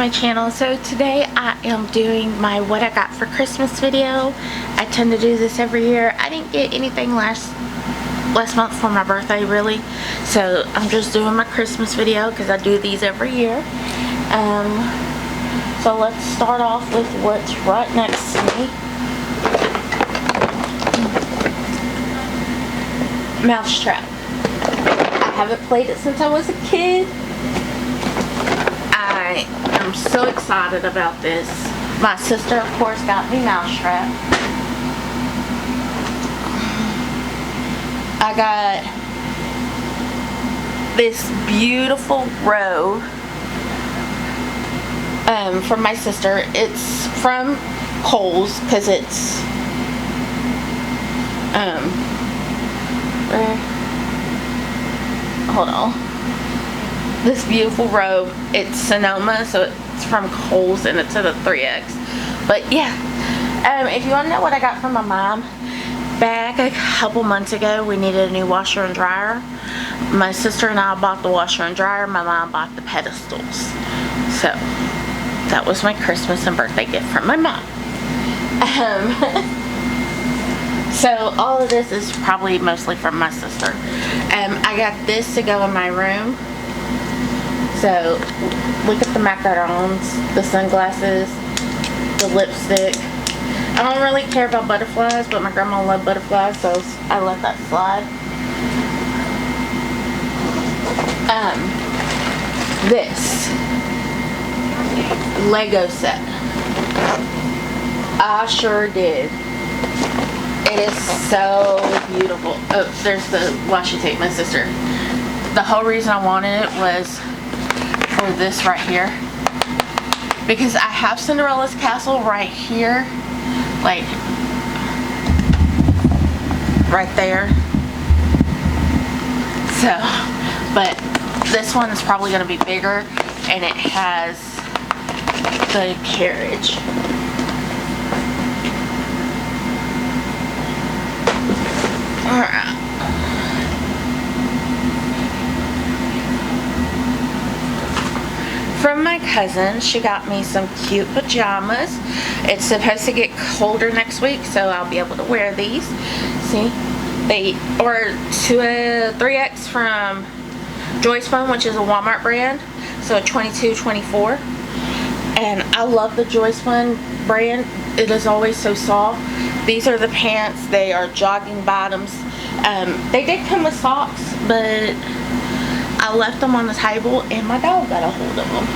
my channel. So today I am doing my what I got for Christmas video. I tend to do this every year. I didn't get anything last month for my birthday really, so I'm just doing my Christmas video because I do these every year. So let's start off with what's right next to me. Mousetrap. I haven't played it since I was a kid. I am so excited about this. My sister, of course, got me Mousetrap. I got this beautiful robe from my sister. It's from Kohl's because it's hold on. This beautiful robe, it's Sonoma, so it's from Kohl's and it's at a 3X. But yeah, if you want to know what I got from my mom, back a couple months ago we needed a new washer and dryer. My sister and I bought the washer and dryer. My mom bought the pedestals. So that was my Christmas and birthday gift from my mom. So all of this is probably mostly from my sister. I got this to go in my room. So look at the macarons, the sunglasses, the lipstick. I don't really care about butterflies, but my grandma loved butterflies, so I let that slide. This Lego set. I sure did. It is so beautiful. Oh, there's the washi tape, my sister. The whole reason I wanted it was for this right here. Because I have Cinderella's castle right here. Like, right there. So, but this one is probably going to be bigger. And it has the carriage. Alright. From my cousin, she got me some cute pajamas. It's supposed to get colder next week, so I'll be able to wear these. See? They are to a 3X from Joyce Foam, which is a Walmart brand. So a 22, 24. And I love the Joyce Foam brand. It is always so soft. These are the pants. They are jogging bottoms. They did come with socks, but I left them on the table and my dog got a hold of them.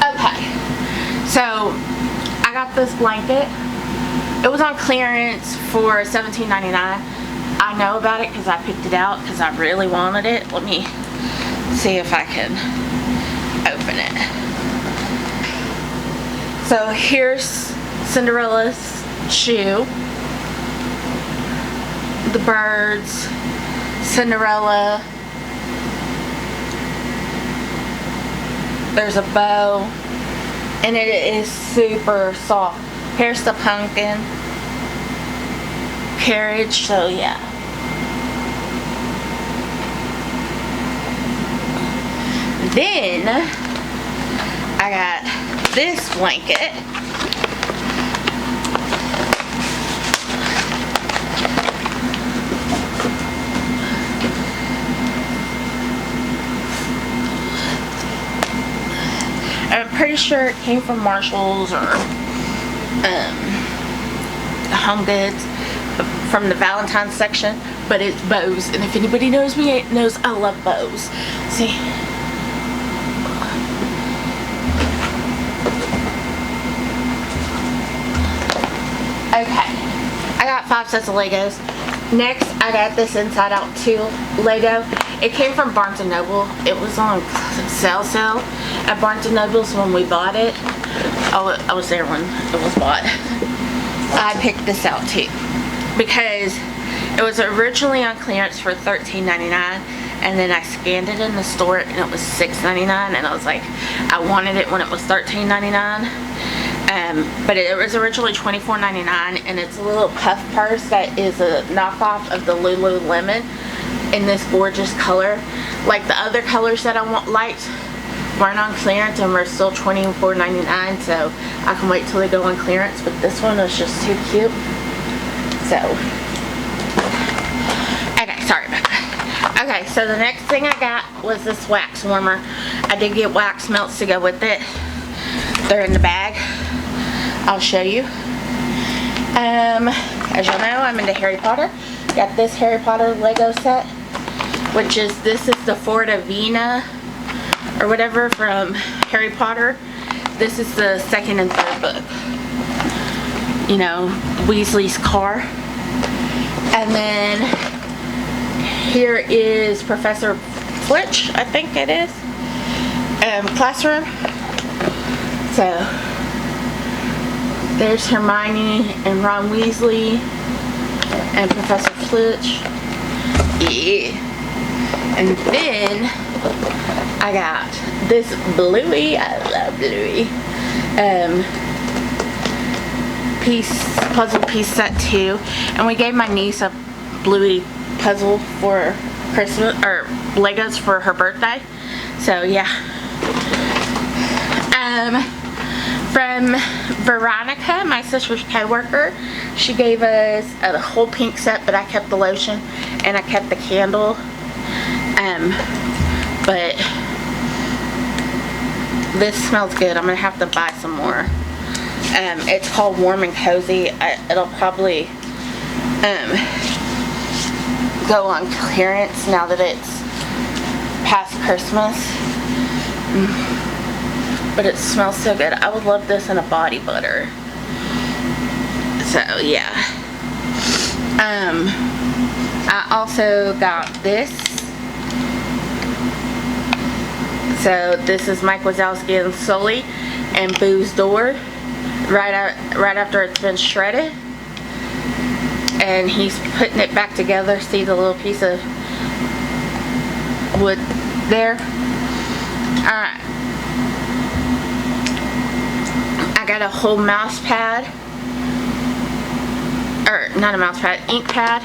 Okay, so I got this blanket. It was on clearance for $17.99. I know about it because I picked it out because I really wanted it. Let me see if I can open it. So here's Cinderella's shoe. The birds, Cinderella. There's a bow, and it is super soft. Here's the pumpkin carriage, so yeah. Then I got this blanket. I'm pretty sure it came from Marshall's or Home Goods from the Valentine's section, but it's bows, and if anybody knows me, knows I love bows. See? Okay, I got 5 sets of Legos. Next, I got this Inside Out 2 Lego. It came from Barnes & Noble. It was on sale at Barnes & Noble's when we bought it. I was there when it was bought. I picked this out too because it was originally on clearance for $13.99, and then I scanned it in the store and it was $6.99, and I was like, I wanted it when it was $13.99. But it was originally $24.99, and it's a little puff purse that is a knockoff of the Lululemon in this gorgeous color. Like the other colors that I liked weren't on clearance and were still $24.99, so I can wait till they go on clearance, but this one was just too cute. So, okay, sorry about that. Okay, so the next thing I got was this wax warmer. I did get wax melts to go with it. They're in the bag. I'll show you. As y'all know, I'm into Harry Potter. Got this Harry Potter Lego set, which is, this is the Fortavina or whatever from Harry Potter. This is the second and third book. You know, Weasley's car. And then here is Professor Flitch, I think it is, classroom. So there's Hermione and Ron Weasley and Professor Flitch. Yeah. And then I got this Bluey. I love Bluey. Puzzle piece set 2. And we gave my niece a Bluey puzzle for Christmas, or Legos for her birthday. So yeah. From Veronica, my sister's co-worker, she gave us a whole pink set, but I kept the lotion and I kept the candle. But this smells good. I'm gonna have to buy some more. It's called Warm and Cozy. It'll probably go on clearance now that it's past Christmas. But it smells so good. I would love this in a body butter. So yeah. I also got this. So this is Mike Wazowski and Sully and Boo's door. Right after it's been shredded. And he's putting it back together. See the little piece of wood there? Alright. I got a whole mouse pad, or not a mouse pad, ink pad,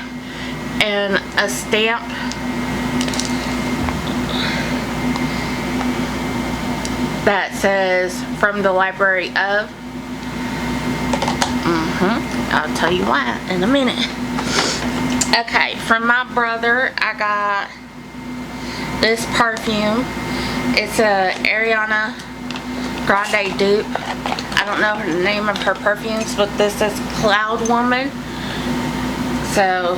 and a stamp. That says from the library of. I'll tell you why in a minute. Okay, from my brother, I got this perfume. It's a Ariana Grande dupe. I don't know the name of her perfumes, but this is Cloud Woman. So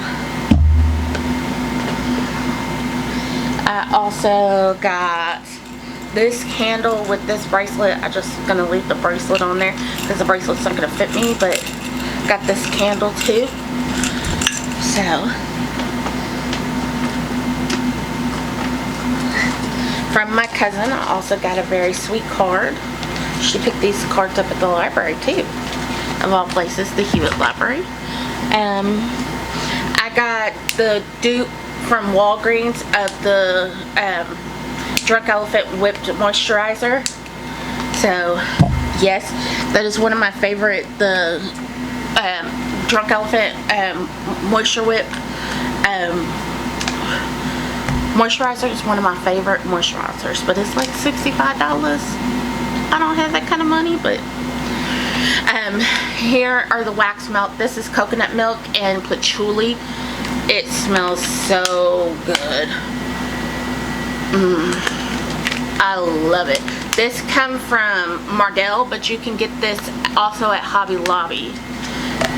I also got this candle with this bracelet. I'm just gonna leave the bracelet on there because the bracelet's not gonna fit me, but got this candle too. So from my cousin, I also got a very sweet card. She picked these cards up at the library too, of all places, the HEWITT library. I got the dupe from Walgreens of the Drunk Elephant Whipped Moisturizer. So yes, that is one of my favorite, the Drunk Elephant Moisture Whip moisturizer is one of my favorite moisturizers, but it's like $65. I don't have that kind of money, but here are the wax melt. This is coconut milk and patchouli. It smells so good. I love it. This comes from Mardell, but you can get this also at Hobby Lobby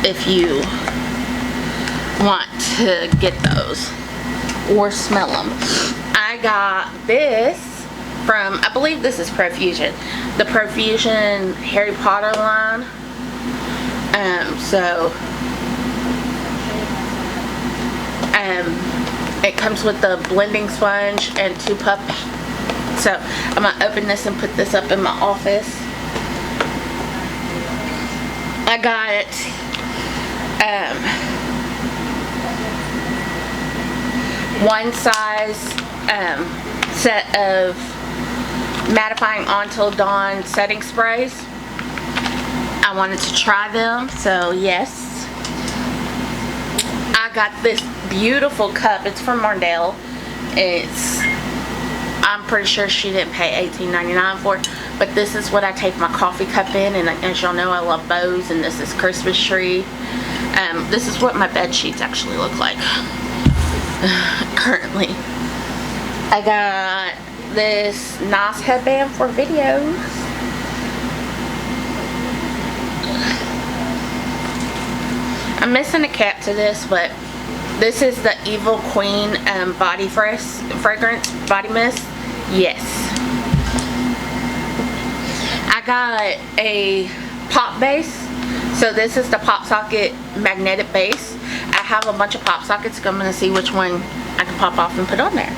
if you want to get those or smell them. I got this from, I believe this is Profusion, the Profusion Harry Potter line. It comes with the blending sponge and 2 puffs. So I'm gonna open this and put this up in my office. I got one size set of mattifying Until Dawn setting sprays. I wanted to try them, so yes. I got this beautiful cup. It's from Mardell. I I'm pretty sure she didn't pay $18.99 for it. But this is what I take my coffee cup in, and as y'all know, I love bows, and this is Christmas tree. This is what my bed sheets actually look like currently. I got this nice headband for videos. I'm missing a cap to this, but this is the Evil Queen body fragrance body mist. Yes. I got a pop base. So this is the pop socket magnetic base. I have a bunch of pop sockets, so I'm going to see which one I can pop off and put on there.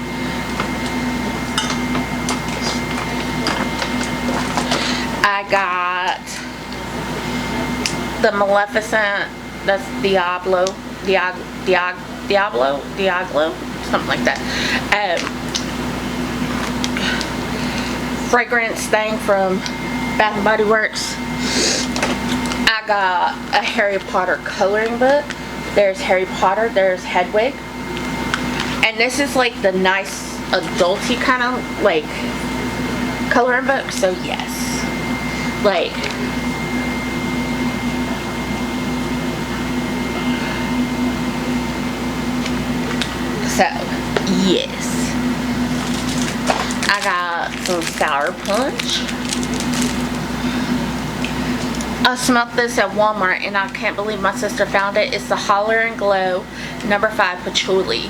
I got the Maleficent, that's Diablo, something like that. Fragrance thing from Bath and Body Works. I got a Harry Potter coloring book. There's Harry Potter, there's Hedwig. And this is like the nice adulty kind of like coloring book, so yes. Like, so yes. I got some Sour Punch. I smelled this at Walmart and I can't believe my sister found it. It's the Holler and Glow No. 5 Patchouli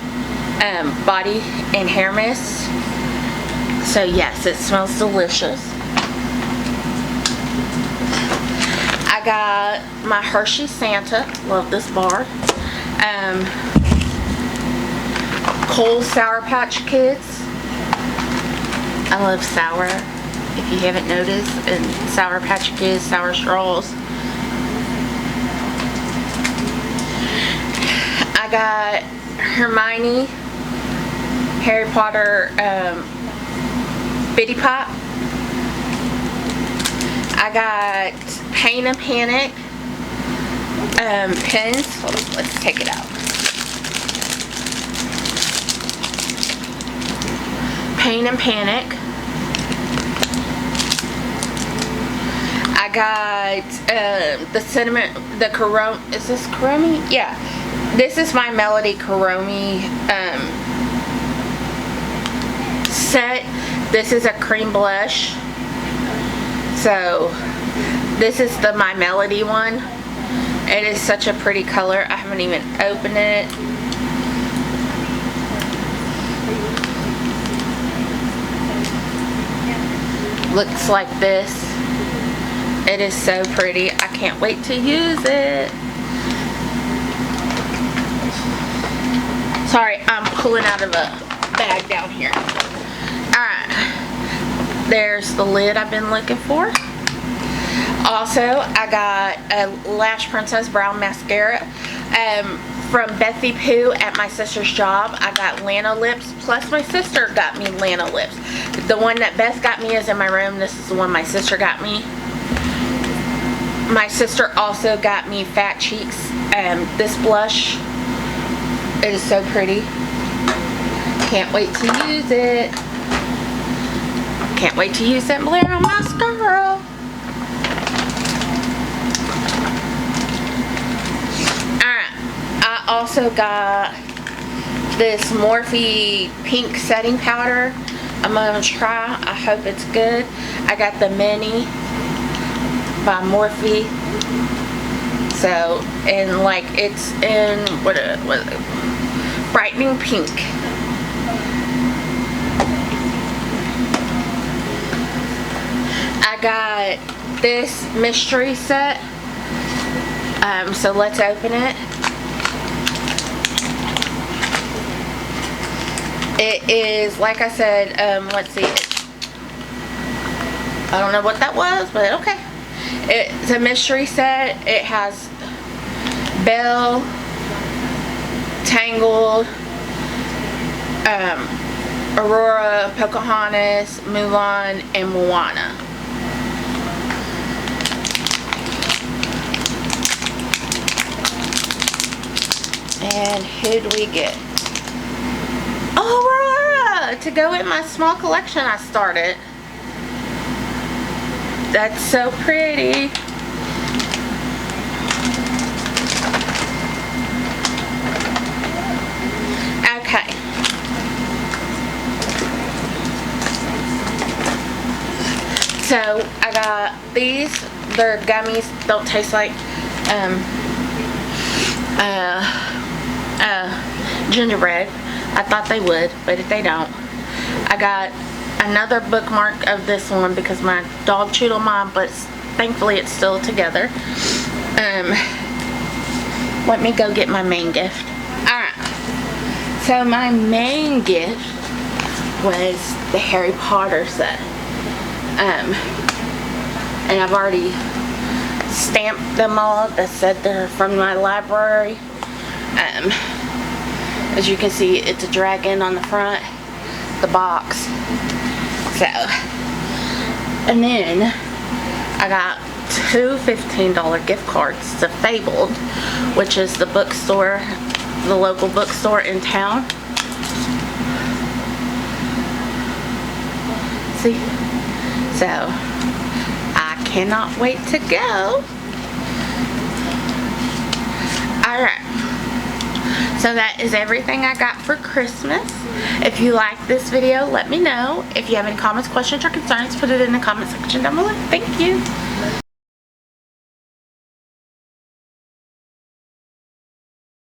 body and hair mist. So yes, it smells delicious. I got my Hershey Santa. Love this bar. Cole Sour Patch Kids. I love sour. If you haven't noticed, and Sour Patch Kids, sour straws. I got Hermione Harry Potter Bitty Pop. I got Pain and Panic pens. Let's take it out. Pain and Panic. I got the cinnamon, the Karomi, is this Karomi? Yeah. This is my Melody Karomi set. This is a cream blush. So, this is the My Melody one. It is such a pretty color. I haven't even opened it. Looks like this. It is so pretty. I can't wait to use it. Sorry, I'm pulling out of a bag down here. Alright. There's the lid I've been looking for. Also, I got a Lash Princess Brown Mascara from Bethy Pooh at my sister's job. I got Lana Lips, plus my sister got me Lana Lips. The one that Beth got me is in my room. This is the one my sister got me. My sister also got me Fat Cheeks. This blush, it is so pretty. Can't wait to use it. Can't wait to use that Blair mascara. Alright, I also got this Morphe pink setting powder. I'm gonna try. I hope it's good. I got the Mini by Morphe. So, and like it's in what is it? Brightening pink. I got this mystery set. So let's open it. It is, like I said, let's see. I don't know what that was, but okay. It's a mystery set. It has Belle, Tangled, Aurora, Pocahontas, Mulan, and Moana. And who do we get? Aurora! to go in my small collection I started. That's so pretty. Okay. So I got these. They're gummies. Don't taste like gingerbread. I thought they would, but they don't. I got another bookmark of this one because my dog chewed on mine, but thankfully it's still together. Let me go get my main gift. Alright. So my main gift was the Harry Potter set. And I've already stamped them all that said they're from my library. As you can see, it's a dragon on the front, the box. So, and then I got two $15 gift cards to Fabled, which is the bookstore, the local bookstore in town. See? So, I cannot wait to go. Alright. So that is everything I got for Christmas. If you like this video, let me know. If you have any comments, questions, or concerns, put it in the comment section down below. Thank you.